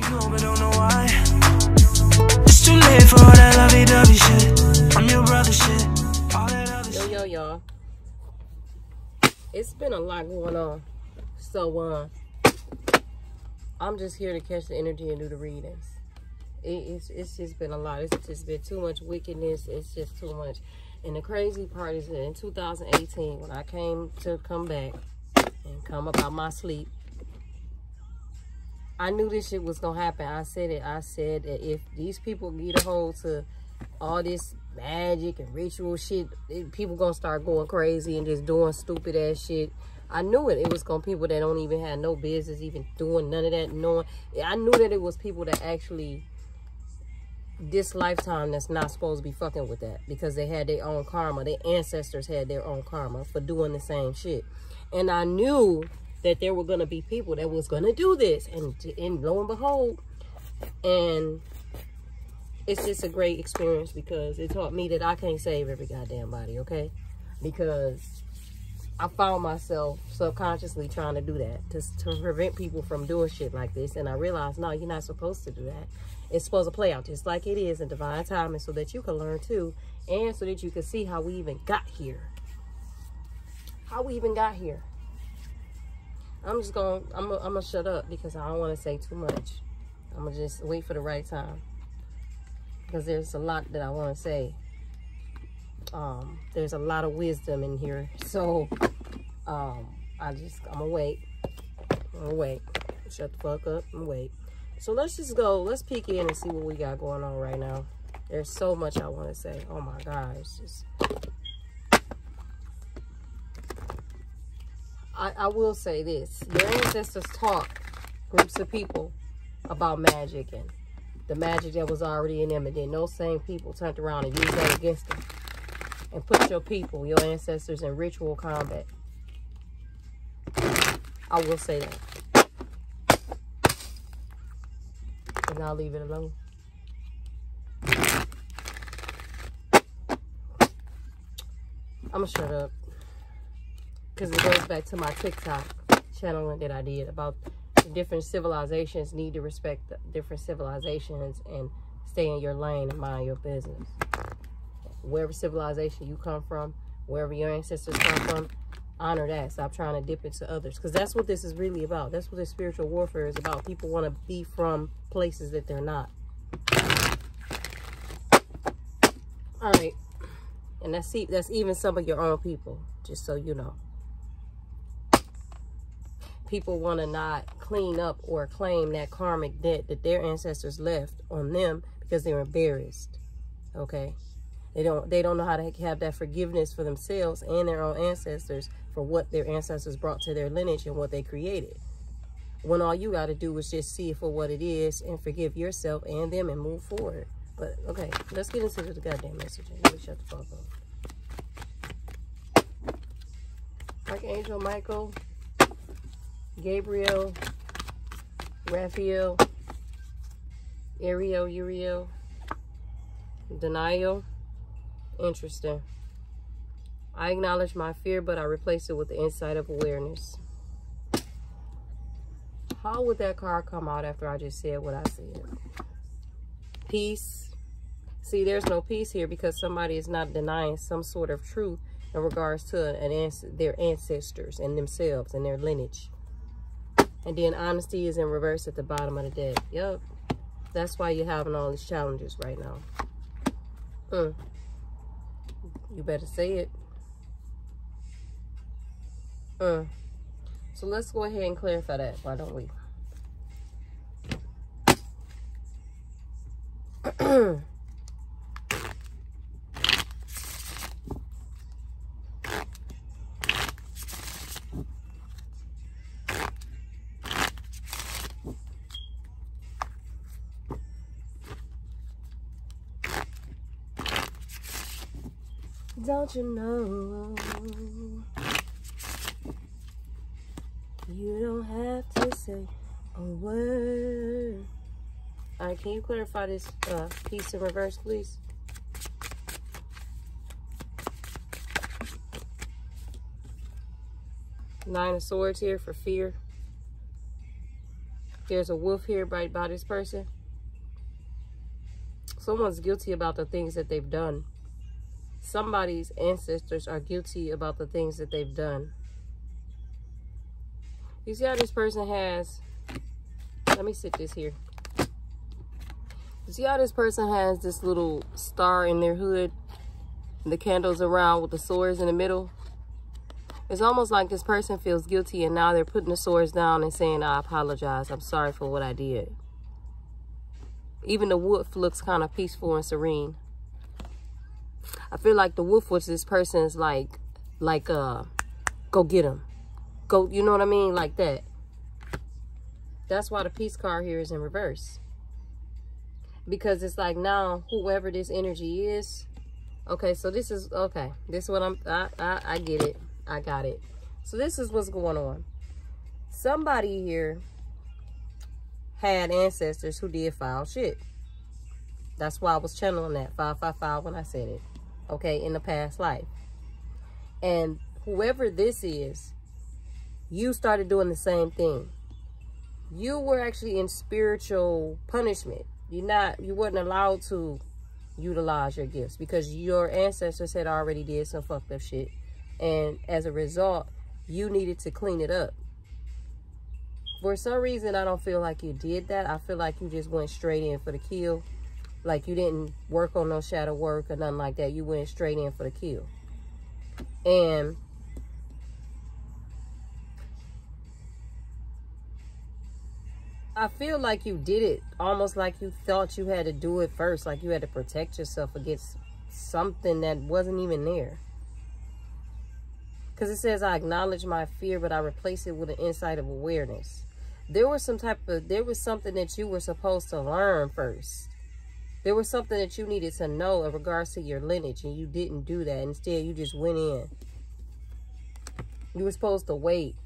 know but don't know why. It's too late for all that lovey-dovey shit. I'm your brother shit. All that other shit. Yo, y'all. It's been a lot going on. So, I'm just here to catch the energy and do the readings. It's just been a lot. It's just been too much wickedness. It's just too much. And the crazy part is that in 2018, when I come back and come up out my sleep, I knew this shit was gonna happen. I said it. I said that if these people get a hold to all this magic and ritual shit, people gonna start going crazy and just doing stupid ass shit. I knew it. It was gonna people that don't even have no business even doing none of that. Knowing, I knew that it was people that actually this lifetime that's not supposed to be fucking with that because they had their own karma. Their ancestors had their own karma for doing the same shit, and I knew that there were going to be people that was going to do this. And lo and behold, and it's just a great experience because it taught me that I can't save every goddamn body, okay? Because I found myself subconsciously trying to do that to prevent people from doing shit like this. And I realized, no, you're not supposed to do that. It's supposed to play out just like it is in divine timing so that you can learn too. And so that you can see how we even got here. How we even got here. I'm gonna shut up because I don't want to say too much. I'm gonna just wait for the right time because there's a lot that I want to say. There's a lot of wisdom in here, so I'm gonna wait. Shut the fuck up and wait. So let's just go. Let's peek in and see what we got going on right now. There's so much I want to say. Oh my God, it's just. I will say this. Your ancestors taught groups of people about magic and the magic that was already in them. And then those same people turned around and used that against them. And put your people, your ancestors, in ritual combat. I will say that. And I'll leave it alone. I'm going to shut up. Because it goes back to my TikTok channeling that I did about the different civilizations need to respect the different civilizations and stay in your lane and mind your business. Wherever civilization you come from, wherever your ancestors come from, honor that. Stop trying to dip into others. Because that's what this is really about. That's what this spiritual warfare is about. People want to be from places that they're not. All right. And that's even some of your own people, just so you know. People want to not clean up or claim that karmic debt that their ancestors left on them because they're embarrassed. Okay? They don't know how to have that forgiveness for themselves and their own ancestors for what their ancestors brought to their lineage and what they created. When all you got to do is just see it for what it is and forgive yourself and them and move forward. But, okay, let's get into the goddamn messaging. Let me shut the fuck up. Archangel Michael, Gabriel, Raphael, Ariel, Uriel, denial. Interesting. I acknowledge my fear, but I replace it with the insight of awareness. How would that card come out after I just said what I said? Peace. See, there's no peace here because somebody is not denying some sort of truth in regards to their ancestors and themselves and their lineage. And then honesty is in reverse at the bottom of the deck. Yep. That's why you're having all these challenges right now. You better say it. So let's go ahead and clarify that. Why don't we? Don't you know you don't have to say a word? All right, can you clarify this piece in reverse, please? Nine of Swords here for fear. There's a wolf here right by this person. Someone's guilty about the things that they've done. Somebody's ancestors are guilty about the things that they've done. You see how this person has... Let me sit this here. You see how this person has this little star in their hood? And the candles around with the swords in the middle? It's almost like this person feels guilty and now they're putting the swords down and saying, I apologize. I'm sorry for what I did. Even the wolf looks kind of peaceful and serene. I feel like the wolf was this person's like, go get him. Go, you know what I mean? Like that. That's why the peace card here is in reverse. Because it's like now, whoever this energy is. Okay, so this is, okay. This is what I get it. I got it. So this is what's going on. Somebody here had ancestors who did foul shit. That's why I was channeling that 555 when I said it. Okay, in the past life. And whoever this is, you started doing the same thing. You were actually in spiritual punishment. You weren't allowed to utilize your gifts because your ancestors had already did some fucked up shit. And as a result, you needed to clean it up. For some reason, I don't feel like you did that. I feel like you just went straight in for the kill. Like you didn't work on no shadow work or nothing like that. You went straight in for the kill. And I feel like you did it almost like you thought you had to do it first. Like you had to protect yourself against something that wasn't even there. Because it says, I acknowledge my fear, but I replace it with an insight of awareness. There was something that you were supposed to learn first. There was something that you needed to know in regards to your lineage, and you didn't do that. Instead, you just went in. You were supposed to wait.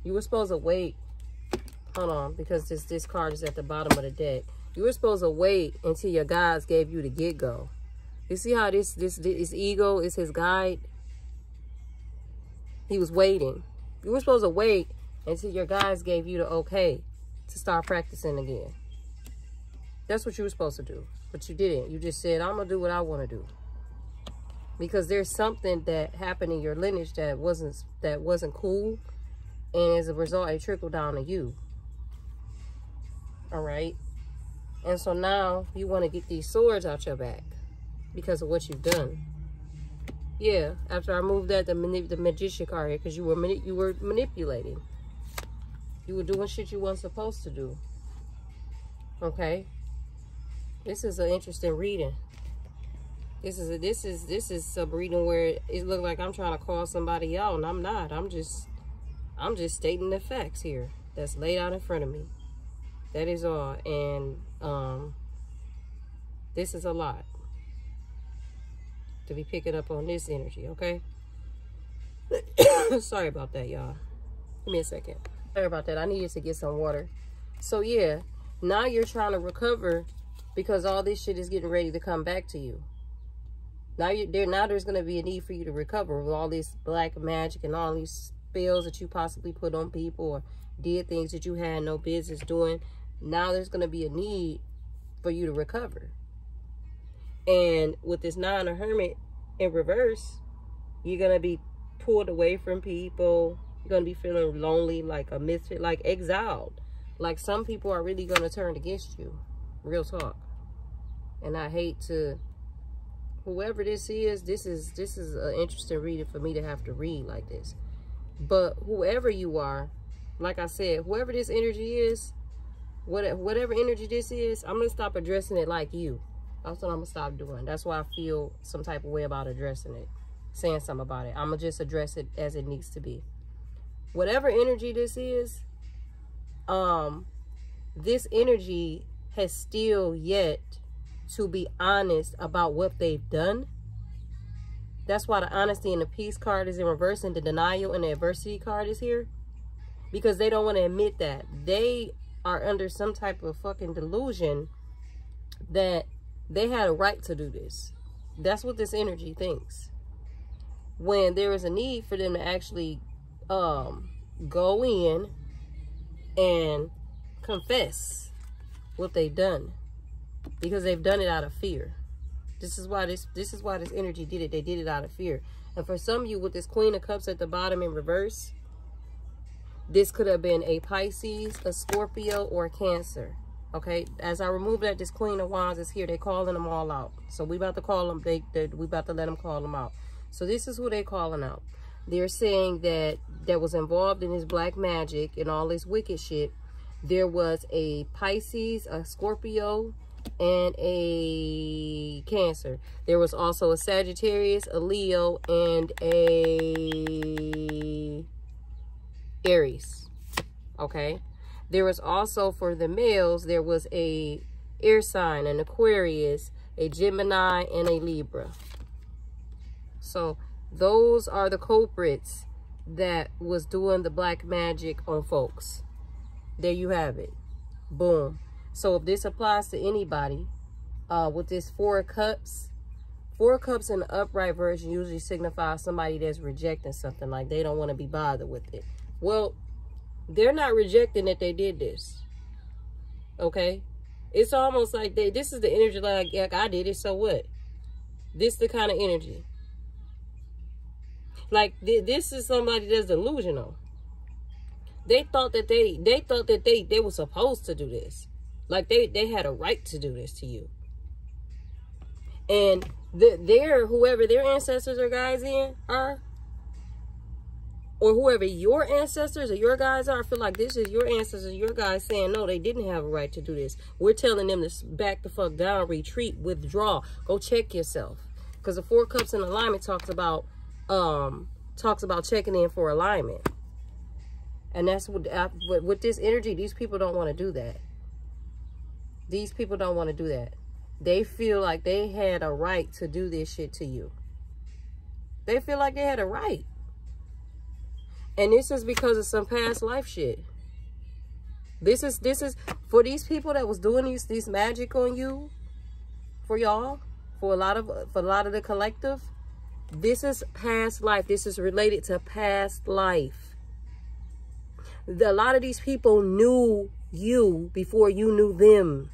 You were supposed to wait. Hold on, because this card is at the bottom of the deck. You were supposed to wait until your guides gave you the get-go. You see how this ego is his guide? He was waiting. You were supposed to wait until your guides gave you the okay to start practicing again. That's what you were supposed to do. But you didn't. You just said, I'm going to do what I want to do. Because there's something that happened in your lineage that wasn't cool. And as a result, it trickled down to you. All right? And so now you want to get these swords out your back because of what you've done. Yeah, after I moved that, the magician card here, because you were manipulating. You were doing shit you weren't supposed to do. Okay? This is an interesting reading. This is some reading where it looked like I'm trying to call somebody out, and I'm not. I'm just stating the facts here that's laid out in front of me. That is all. And this is a lot to be picking up on this energy, okay? Sorry about that, y'all. Give me a second. Sorry about that. I needed to get some water. So yeah, now you're trying to recover because all this shit is getting ready to come back to you. Now there's going to be a need for you to recover with all this black magic and all these spells that you possibly put on people or did things that you had no business doing. Now there's going to be a need for you to recover. And with this Nine of Hermit in reverse, you're going to be pulled away from people. You're going to be feeling lonely, like a misfit, like exiled. Like some people are really going to turn against you. Real talk. And I hate to... Whoever this is an interesting reading for me to have to read like this. But whoever you are, like I said, whoever this energy is, whatever energy this is, I'm going to stop addressing it like you. That's what I'm going to stop doing. That's why I feel some type of way about addressing it, saying something about it. I'm going to just address it as it needs to be. Whatever energy this is, this energy has still yet to be honest about what they've done. That's why the honesty and the peace card is in reverse and the denial and the adversity card is here. Because they don't want to admit that. They are under some type of fucking delusion that they had a right to do this. That's what this energy thinks. When there is a need for them to actually go in and confess what they've done, because they've done it out of fear. This is why this energy did it. They did it out of fear. And for some of you, with this Queen of Cups at the bottom in reverse, this could have been a Pisces, a Scorpio, or a Cancer. Okay, as I remove that, this Queen of Wands is here. They're calling them all out. So we about to call them. We about to let them call them out. So this is who they're calling out. They're saying that was involved in this black magic and all this wicked shit. There was a Pisces, a Scorpio, and a Cancer. There was also a Sagittarius, a Leo, and a Aries. Okay. There was also, for the males, there was a air sign, an Aquarius, a Gemini, and a Libra. So those are the culprits that was doing the black magic on folks. There you have it. Boom. So if this applies to anybody, with this 4 of Cups, 4 of Cups in the upright version usually signifies somebody that's rejecting something, like they don't want to be bothered with it. Well, they're not rejecting that they did this. Okay? It's almost like this is the energy like I did it, so what? This the kind of energy. Like this is somebody that's delusional. They thought that they were supposed to do this. Like they had a right to do this to you. And whoever their ancestors or guys are, or whoever your ancestors or your guys are, I feel like this is your ancestors, your guys saying, no, they didn't have a right to do this. We're telling them to back the fuck down, retreat, withdraw, go check yourself. Because the 4 Cups in alignment talks about checking in for alignment. And that's what, with this energy, these people don't want to do that. These people don't want to do that. They feel like they had a right to do this shit to you. They feel like they had a right. And this is because of some past life shit. This is for these people that was doing these magic on you, for y'all, for a lot of the collective. This is past life. This is related to past life. A lot of these people knew you before you knew them.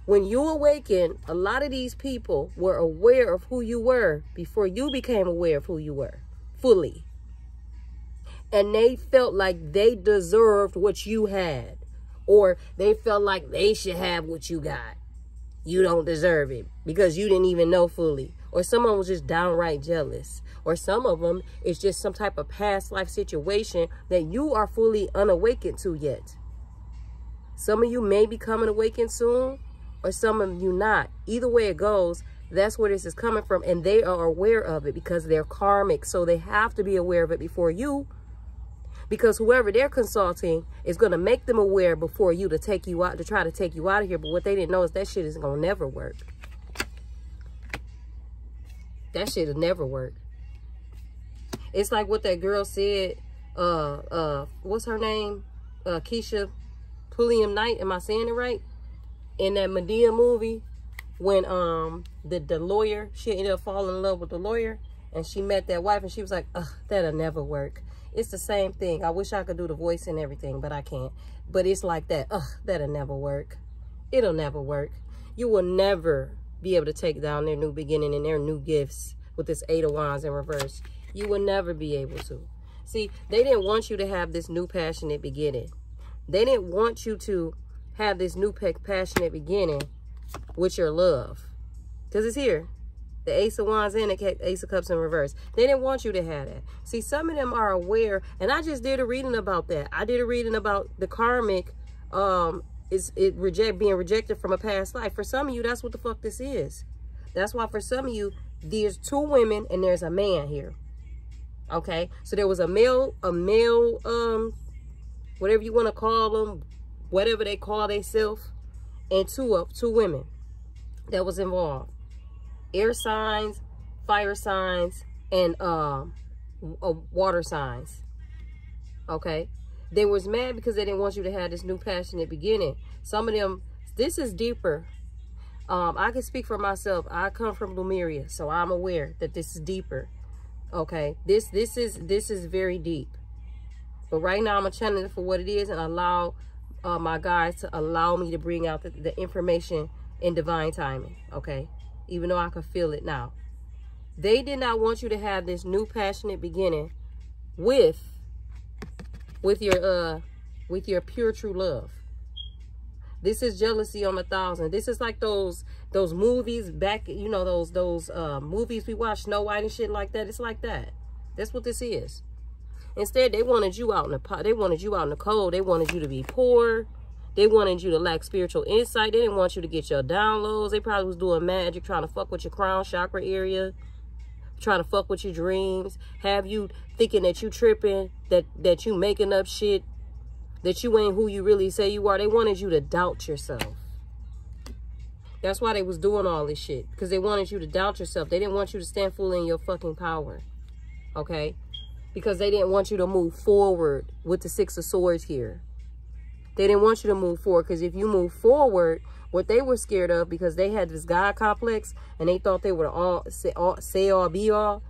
When you awakened, a lot of these people were aware of who you were before you became aware of who you were fully. And they felt like they deserved what you had. Or they felt like they should have what you got. You don't deserve it because you didn't even know fully. Or someone was just downright jealous. Or some of them is just some type of past life situation that you are fully unawakened to yet. Some of you may be coming awakened soon, or some of you not. Either way it goes, that's where this is coming from. And they are aware of it because they're karmic. So they have to be aware of it before you. Because whoever they're consulting is going to make them aware before you to take you out, to try to take you out of here. But what they didn't know is that shit is going to never work. That shit will never work. It's like what that girl said, what's her name? Keisha Pulliam Knight. Am I saying it right? In that Medea movie, when the lawyer, she ended up falling in love with the lawyer, and she met that wife, and she was like, ugh, that'll never work. It's the same thing. I wish I could do the voice and everything, but I can't. But it's like that. Ugh, that'll never work. It'll never work. You will never be able to take down their new beginning and their new gifts with this 8 of Wands in reverse. You will never be able to. See, they didn't want you to have this new passionate beginning. They didn't want you to have this new passionate beginning with your love. Because it's here. The Ace of Wands and the Ace of Cups in reverse. They didn't want you to have that. See, some of them are aware, and I just did a reading about that. I did a reading about the karmic being rejected from a past life. For some of you, that's what the fuck this is. That's why for some of you, there's 2 women and there's a man here. Okay? So there was a male, whatever you want to call them, whatever they call themselves, and two women that was involved. Air signs, fire signs, and water signs. Okay? They was mad because they didn't want you to have this new passionate beginning. Some of them, this is deeper. I can speak for myself. I come from Lemuria, so I'm aware that this is deeper. Okay? This is very deep. But right now, I'm going to channel it for what it is and allow my guides to allow me to bring out the information in divine timing, okay? Even though I can feel it now. They did not want you to have this new passionate beginning with your pure true love. This is jealousy on 1,000. This is like those movies back, you know, those movies we watch, Snow White and shit like that. It's like that. That's what this is. Instead, they wanted you out in the pot. They wanted you out in the cold. They wanted you to be poor. They wanted you to lack spiritual insight. They didn't want you to get your downloads. They probably was doing magic, trying to fuck with your crown chakra area, trying to fuck with your dreams, have you thinking that you tripping, that you making up shit, that you ain't who you really say you are. They wanted you to doubt yourself. That's why they was doing all this shit, because they wanted you to doubt yourself. They didn't want you to stand fully in your fucking power, okay? Because they didn't want you to move forward with the Six of Swords here. They didn't want you to move forward, because if you move forward, what they were scared of, because they had this God complex and they thought they would all say all, be all,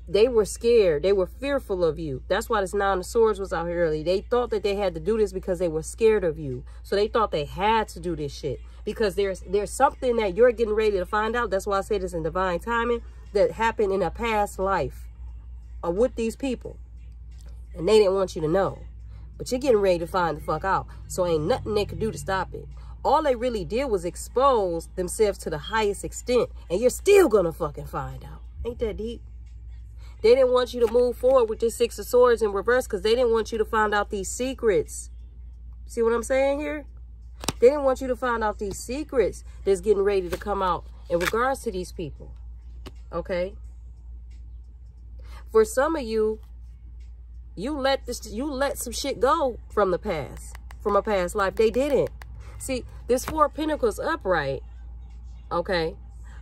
they were scared. They were fearful of you. That's why this Nine of Swords was out here early. They thought that they had to do this because they were scared of you. So they thought they had to do this shit, because there's something that you're getting ready to find out. That's why I say this in divine timing, that happened in a past life with these people. And they didn't want you to know. But you're getting ready to find the fuck out. So ain't nothing they could do to stop it. All they really did was expose themselves to the highest extent. And you're still gonna fucking find out. Ain't that deep? They didn't want you to move forward with this Six of Swords in reverse, because they didn't want you to find out these secrets. See what I'm saying here? They didn't want you to find out these secrets that's getting ready to come out in regards to these people. Okay? For some of you, you let some shit go from the past, from a past life. They didn't. See, this Four of Pentacles upright, okay?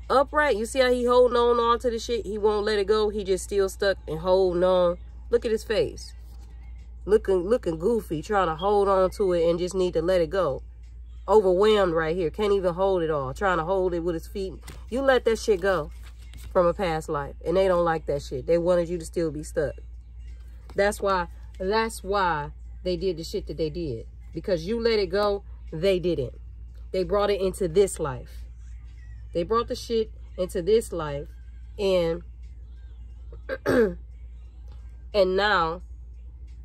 Upright, you see how he holding on to the shit? He won't let it go. He just still stuck and holding on. Look at his face. Looking goofy, trying to hold on to it and just need to let it go. Overwhelmed right here. Can't even hold it all. Trying to hold it with his feet. You let that shit go from a past life. And they don't like that shit. They wanted you to still be stuck. That's why they did the shit that they did. Because you let it go, they didn't. They brought it into this life. They brought the shit into this life, and and now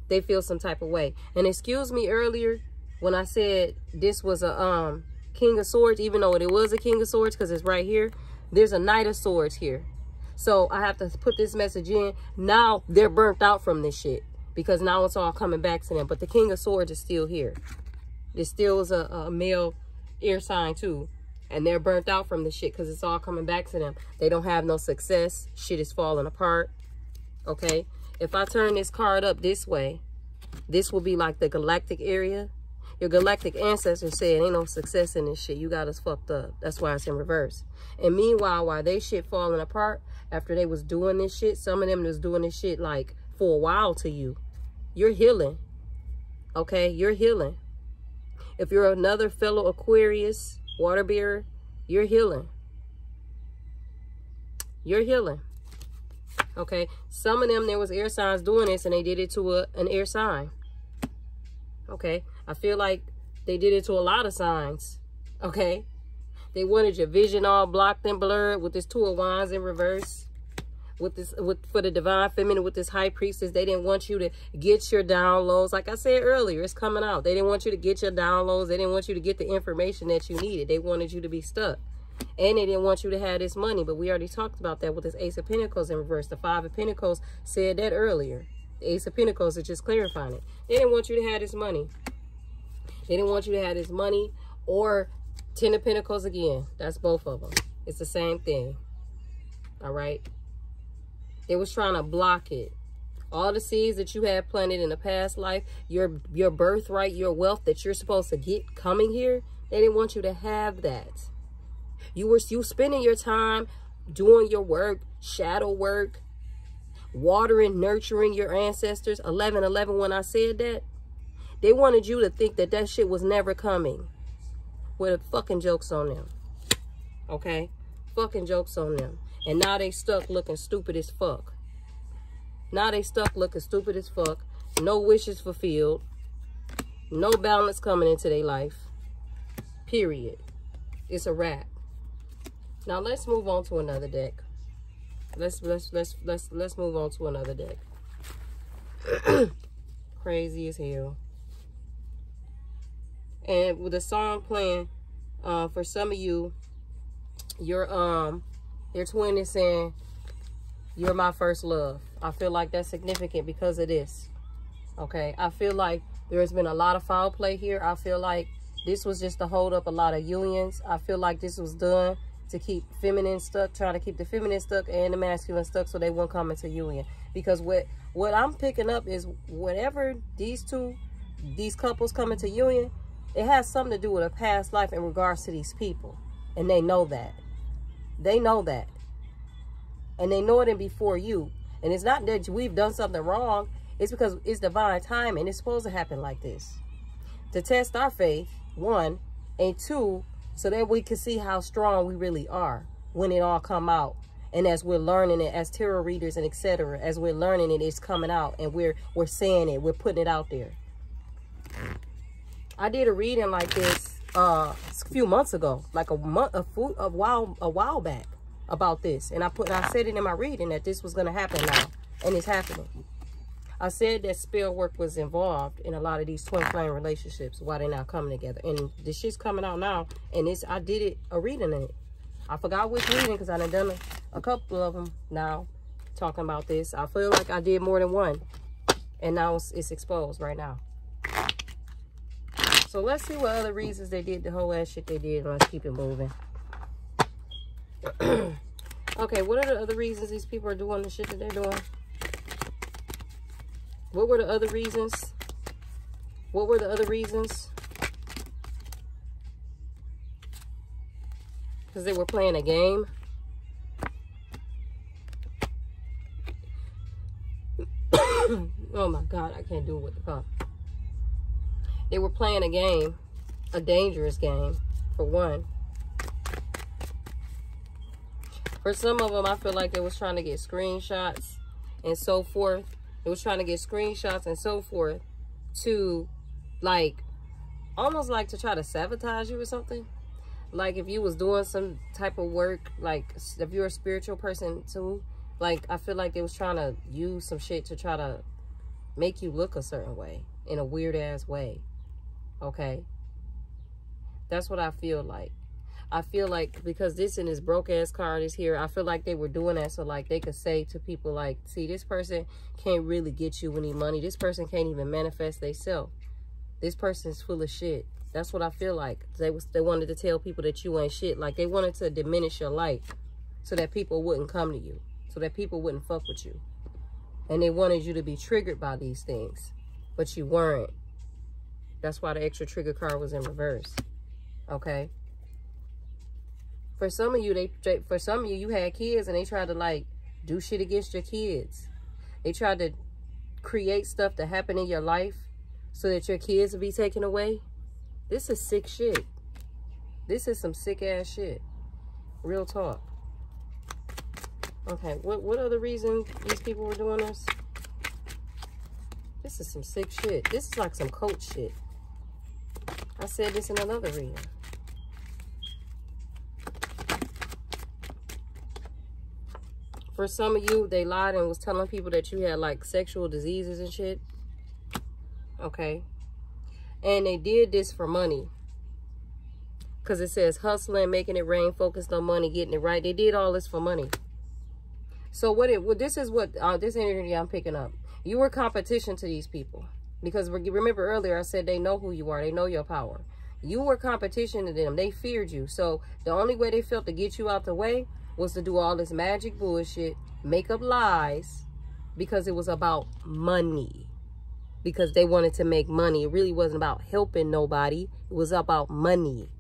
they feel some type of way. And excuse me earlier when I said this was a King of Swords, even though it was a King of Swords, because it's right here. There's a Knight of Swords here. So I have to put this message in. Now they're burnt out from this shit, because now it's all coming back to them. But the King of Swords is still here. There still is a male air sign too. And they're burnt out from this shit, because it's all coming back to them. They don't have no success. Shit is falling apart. Okay? If I turn this card up this way, this will be like the galactic area. Your galactic ancestors said ain't no success in this shit. You got us fucked up. That's why it's in reverse. And meanwhile, while they shit falling apart, after they was doing this shit, some of them was doing this shit like for a while to you. You're healing. Okay? You're healing. If you're another fellow Aquarius, water bearer, you're healing. You're healing. Okay? Some of them, there was air signs doing this, and they did it to an air sign. Okay? I feel like they did it to a lot of signs. Okay? They wanted your vision all blocked and blurred with this Two of Wands in reverse. For the divine feminine, with this high priestess, they didn't want you to get your downloads. Like I said earlier, it's coming out. They didn't want you to get your downloads. They didn't want you to get the information that you needed. They wanted you to be stuck. And they didn't want you to have this money. But we already talked about that with this Ace of Pentacles in reverse. The Five of Pentacles said that earlier. The Ace of Pentacles is just clarifying it. They didn't want you to have this money. They didn't want you to have this money, or Ten of Pentacles again. That's both of them. It's the same thing. All right? They was trying to block it. All the seeds that you had planted in the past life, your birthright, your wealth that you're supposed to get coming here, they didn't want you to have that. You spending your time doing your work, shadow work, watering, nurturing your ancestors. 11:11, when I said that, they wanted you to think that that shit was never coming. With fucking jokes on them. Okay? Fucking jokes on them. And now they stuck looking stupid as fuck. Now they stuck looking stupid as fuck. No wishes fulfilled. No balance coming into their life. Period. It's a wrap. Now let's move on to another deck. Let's move on to another deck. Crazy as hell. And with the song playing, for some of you, your twin is saying, "You're my first love." I feel like that's significant because of this. Okay, I feel like there's been a lot of foul play here. I feel like this was just to hold up a lot of unions. I feel like this was done to keep feminine stuck, trying to keep the feminine stuck and the masculine stuck so they won't come into union. Because what I'm picking up is whenever these couples come into union, it has something to do with a past life in regards to these people. And they know that. They know that. And they know it in before you. And it's not that we've done something wrong. It's because it's divine timing. It's supposed to happen like this. To test our faith, 1. And 2, so that we can see how strong we really are when it all come out. And as we're learning it, as tarot readers and etc., as we're learning it, it's coming out. And we're saying it. We're putting it out there. I did a reading like this a few months ago, like a while back about this, and I said it in my reading that this was going to happen now, and it's happening. I said that spell work was involved in a lot of these twin flame relationships while they're not coming together, and this shit's coming out now, and I did a reading in it. I forgot which reading because I done a couple of them now talking about this. I feel like I did more than one, and now it's exposed right now. So let's see what other reasons they did the whole ass shit they did, and let's keep it moving. Okay, what are the other reasons these people are doing the shit that they're doing? What were the other reasons? What were the other reasons? Because they were playing a game. Oh my God, I can't do it with the cup. They were playing a game, a dangerous game, for one. For some of them, I feel like they was trying to get screenshots and so forth. They was trying to get screenshots and so forth to, like, almost like to try to sabotage you or something. Like if you was doing some type of work, like if you're a spiritual person too, like I feel like they was trying to use some shit to try to make you look a certain way in a weird ass way. Okay, that's what I feel like. I feel like because this and this broke ass card is here, I feel like they were doing that so like they could say to people like, see, this person can't really get you any money. This person can't even manifest themselves. This person's full of shit. That's what I feel like. They wanted to tell people that you ain't shit. Like they wanted to diminish your light so that people wouldn't come to you, so that people wouldn't fuck with you. And they wanted you to be triggered by these things, but you weren't. That's why the extra trigger card was in reverse. Okay. For some of you, you had kids and they tried to like do shit against your kids. They tried to create stuff to happen in your life so that your kids would be taken away. This is sick shit. This is some sick ass shit. Real talk. Okay, what other reason these people were doing this? This is some sick shit. This is like some coach shit. I said this in another reading. For some of you, they lied and was telling people that you had like sexual diseases and shit. Okay. And they did this for money. Because it says hustling, making it rain, focused on money, getting it right. They did all this for money. So this is what this energy I'm picking up. You were competition to these people. Because remember earlier I said they know who you are. They know your power. You were competition to them. They feared you. So the only way they felt to get you out the way was to do all this magic bullshit, make up lies, because it was about money. Because they wanted to make money. It really wasn't about helping nobody. It was about money.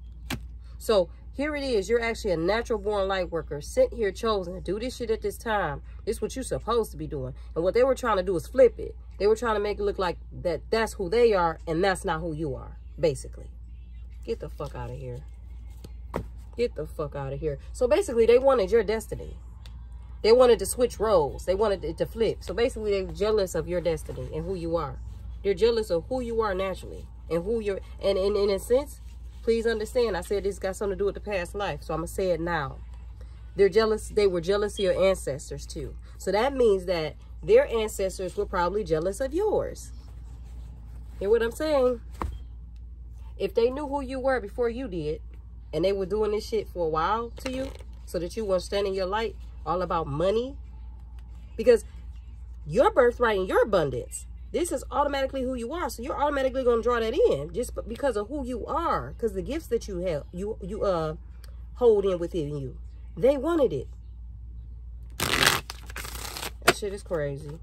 So here it is. You're actually a natural born light worker, sent here, chosen to do this shit at this time. This is what you're supposed to be doing. And what they were trying to do is flip it. They were trying to make it look like that's who they are and that's not who you are, basically. Get the fuck out of here. Get the fuck out of here. So basically, they wanted your destiny. They wanted to switch roles. They wanted it to flip. So basically, they're jealous of your destiny and who you are. They're jealous of who you are naturally. and who you're, and in a sense, please understand, I said this got something to do with the past life, so I'm gonna say it now. They're jealous. They were jealous of your ancestors too. So that means that their ancestors were probably jealous of yours. Hear what I'm saying? If they knew who you were before you did, and they were doing this shit for a while to you, so that you weren't standing your light, all about money, because your birthright and your abundance, this is automatically who you are. So you're automatically gonna draw that in just because of who you are, because the gifts that you have, you hold in within you. They wanted it. That shit is crazy.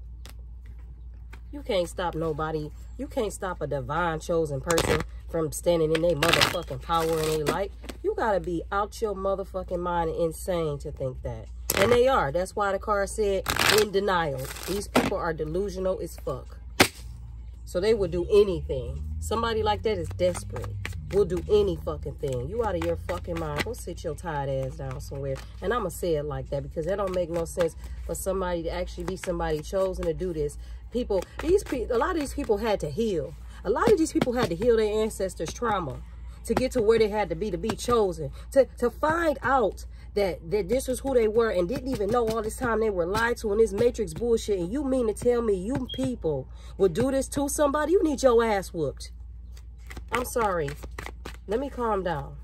You can't stop nobody. You can't stop a divine chosen person from standing in their motherfucking power and their light. You gotta be out your motherfucking mind and insane to think that. And they are. That's why the card said in denial. These people are delusional as fuck. So they would do anything. Somebody like that is desperate. Will do any fucking thing. You out of your fucking mind. Go sit your tired ass down somewhere. And I'm going to say it like that because that don't make no sense for somebody to actually be somebody chosen to do this. People, a lot of these people had to heal. A lot of these people had to heal their ancestors' trauma to get to where they had to be chosen. To find out that this was who they were and didn't even know all this time they were lied to in this matrix bullshit. And you mean to tell me you people would do this to somebody? You need your ass whooped. I'm sorry. Let me calm down.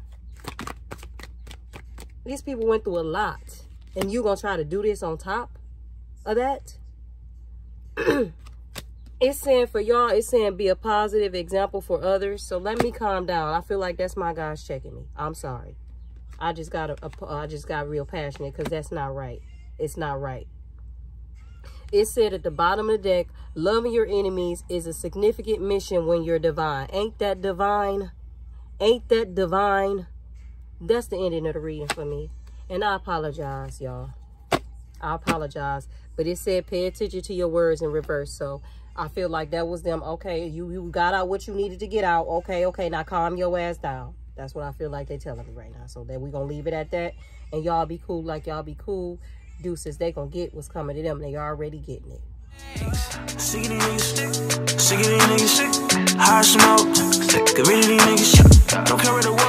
These people went through a lot. And you gonna try to do this on top of that? It's saying for y'all, it's saying be a positive example for others. So let me calm down. I feel like that's my guys checking me. I'm sorry. I just got real passionate because that's not right. It's not right. It said at the bottom of the deck, loving your enemies is a significant mission when you're divine. Ain't that divine? Ain't that divine? That's the ending of the reading for me. And I apologize, y'all. I apologize. But it said pay attention to your words in reverse. So I feel like that was them. Okay, you got out what you needed to get out. Okay, now calm your ass down. That's what I feel like they're telling me right now. So that we're going to leave it at that. And y'all be cool like y'all be cool. Deuces, they going to get what's coming to them. They already getting it. Sick of these niggas, sick of these niggas, high smoke, sick of these niggas, don't care where the world.